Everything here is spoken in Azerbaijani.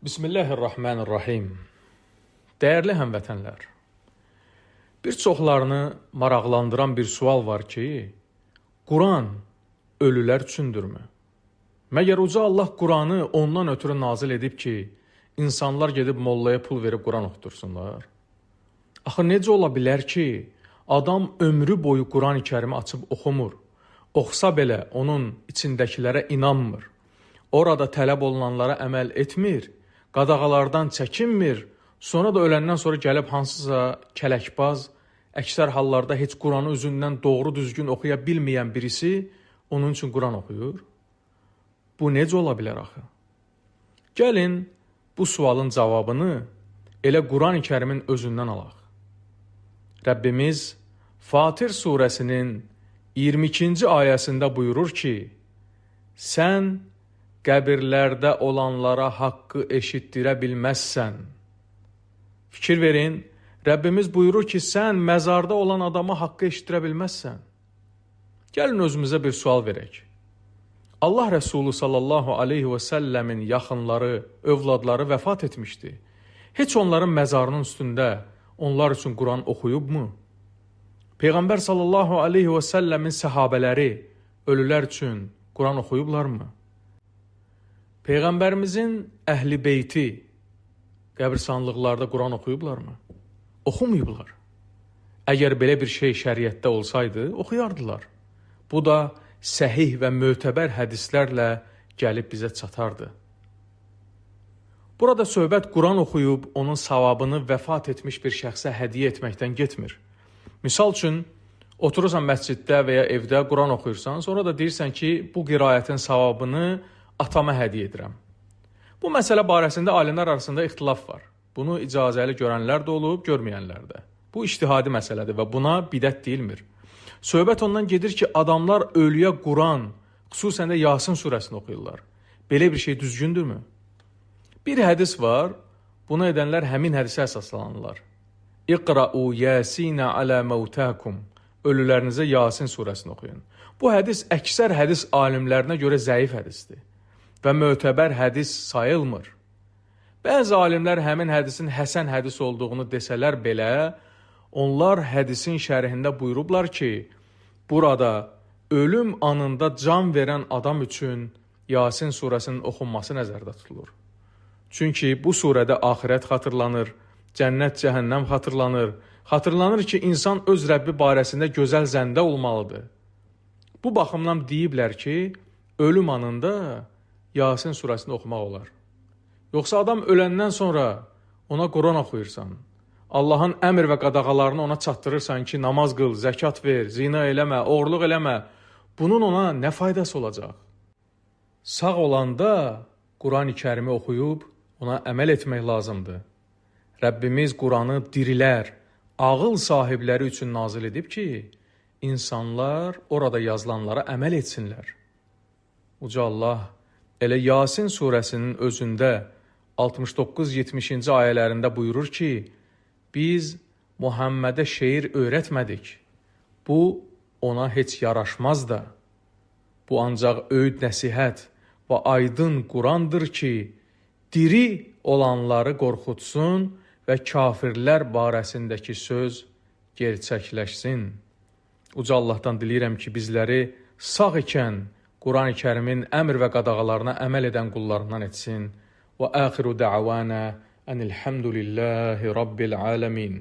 Bismillahirrahmanirrahim. Dəyərli həmvətənlər, bir çoxlarını maraqlandıran bir sual var ki, Quran ölülər üçündürmü? Məgər Uca Allah Quranı ondan ötürü nazil edib ki, insanlar gedib mollaya pul verib Quran oxutursunlar? Axı necə ola bilər ki, adam ömrü boyu Quran-ı Kərimi açıb oxumur, oxusa belə onun içindəkilərə inanmır, orada tələb olunanlara əməl etmir, qadağalardan çəkinmir, sonra da öləndən sonra gəlib hansısa kələkbaz, əksər hallarda heç Quranı özündən doğru düzgün oxuya bilməyən birisi onun üçün Quran oxuyur? Bu necə ola bilər axı? Gəlin bu sualın cavabını elə Quran-ı Kərimin özündən alaq. Rəbbimiz Fatir surəsinin 22-ci ayəsində buyurur ki, sən qəbirlərdə olanlara haqqı eşitdirə bilməzsən. Fikir verin, Rəbbimiz buyurur ki, sən məzarda olan adama haqqı eşitdirə bilməzsən. Gəlin özümüzə bir sual verək. Allah Rəsulü sallallahu aleyhi və səlləmin yaxınları, övladları vəfat etmişdi. Heç onların məzarının üstündə onlar üçün Quran oxuyubmu? Peyğəmbər sallallahu aleyhi və səlləmin səhabələri ölülər üçün Quran oxuyublarmı? Peyğəmbərimizin əhli beyti qəbirstanlıqlarda Quran oxuyublarmı? Oxumayıblar. Əgər belə bir şey şəriətdə olsaydı, oxuyardılar. Bu da səhih və mötəbər hədislərlə gəlib bizə çatardı. Burada söhbət Quran oxuyub onun savabını vəfat etmiş bir şəxsə hədiyyə etməkdən getmir. Misal üçün, oturursan məsciddə və ya evdə Quran oxuyursan, sonra da deyirsən ki, bu qiraətin savabını atama hədiyyə edirəm. Bu məsələ barəsində alimlər arasında ixtilaf var. Bunu icazəli görənlər də olub, görməyənlər də. Bu ictihadi məsələdir və buna bidət deyilmir. Söhbət ondan gedir ki, adamlar ölüyə Quran, xüsusən də Yasin surəsini oxuyurlar. Belə bir şey düzgündürmü? Bir hədis var, bunu edənlər həmin hədisə əsaslanırlar. İqra'u Yasinə alə məvtəkum. Ölülərinizə Yasin surəsini oxuyun. Bu hədis əksər hədis alimlərinə görə zəif hədisdir və mötəbər hədis sayılmır. Bəzi alimlər həmin hədisin həsən hədis olduğunu desələr belə, onlar hədisin şərhində buyurublar ki, burada ölüm anında can verən adam üçün Yasin surəsinin oxunması nəzərdə tutulur. Çünki bu surədə axirət xatırlanır, cənnət, cəhənnəm xatırlanır, xatırlanır ki, insan öz Rəbbi barəsində gözəl zəndə olmalıdır. Bu baxımdan deyiblər ki, ölüm anında Yasin surəsini oxumaq olar. Yoxsa adam öləndən sonra ona Quran oxuyursan, Allahın əmr və qadağalarını ona çatdırırsan ki, namaz qıl, zəkat ver, zina eləmə, oğurluq eləmə, bunun ona nə faydası olacaq? Sağ olanda Quran-ı Kərimi oxuyub ona əməl etmək lazımdır. Rəbbimiz Quranı dirilər, ağıl sahibləri üçün nazil edib ki, insanlar orada yazılanlara əməl etsinlər. Uca Allah elə Yasin surəsinin özündə 69-70-ci ayələrində buyurur ki, biz Muhammədə şeir öyrətmədik. Bu, ona heç yaraşmaz da. Bu ancaq öyüd nəsihət və aydın Qurandır ki, diri olanları qorxutsun və kafirlər barəsindəki söz gerçəkləşsin. Uca Allahdan diləyirəm ki, bizləri sağ ikən Quran-ı Kərimin əmr və qadağalarına əməl edən qullarından etsin. Və əxiru də'vana enilhamdülillahi rabbil aləmin.